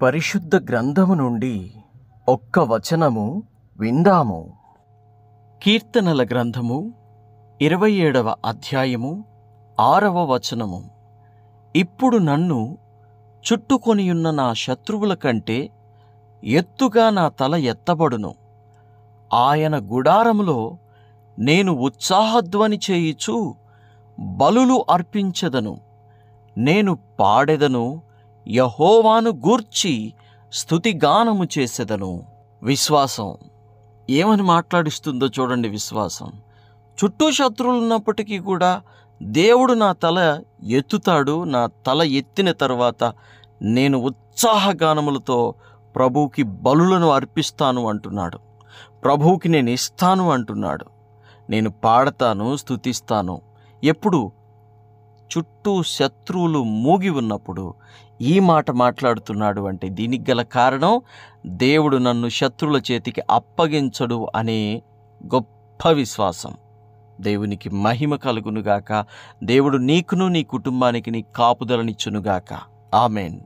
పరిశుద్ధ గ్రంథము నుండి ఒక్క వచనము విందాము. కీర్తనల గ్రంథము 27వ అధ్యాయము 6వ వచనము. ఇప్పుడు నన్ను చుట్టుకొనియున్న నా శత్రువుల కంటే ఎత్తుగా నా తల ఎత్తబడును. ఆయన గుడారములో నేను ఉత్సాహధ్వని చేయుచు బలులు అర్పించెదను. నేను పాడెదను, యెహోవాను గూర్చి స్తుతిగానము చేసెదను. విశ్వాసం ఏమని మాట్లాడిస్తుందో చూడండి. విశ్వాసం చుట్టూ శత్రువులు ఉన్నప్పటికీ కూడా దేవుడు నా తల ఎత్తుతాడు. నా తల ఎత్తిన తర్వాత నేను ఉత్సాహగానములతో ప్రభువుకి బలులను అర్పిస్తాను అంటున్నాడు. ప్రభువుకి నేను ఇస్తాను అంటున్నాడు. నేను పాడతాను, స్తుతిస్తాను. ఎప్పుడు? చుట్టూ శత్రువులు మూగి ఉన్నప్పుడు ఈ మాట మాట్లాడుతున్నాడు అంటే దీనికి గల కారణం దేవుడు నన్ను శత్రువుల చేతికి అప్పగించడు అనే గొప్ప విశ్వాసం. దేవునికి మహిమ కలుగునుగాక. దేవుడు నీకును నీ కుటుంబానికి నీ కాపుదలనిచ్చునుగాక. ఆమెన్.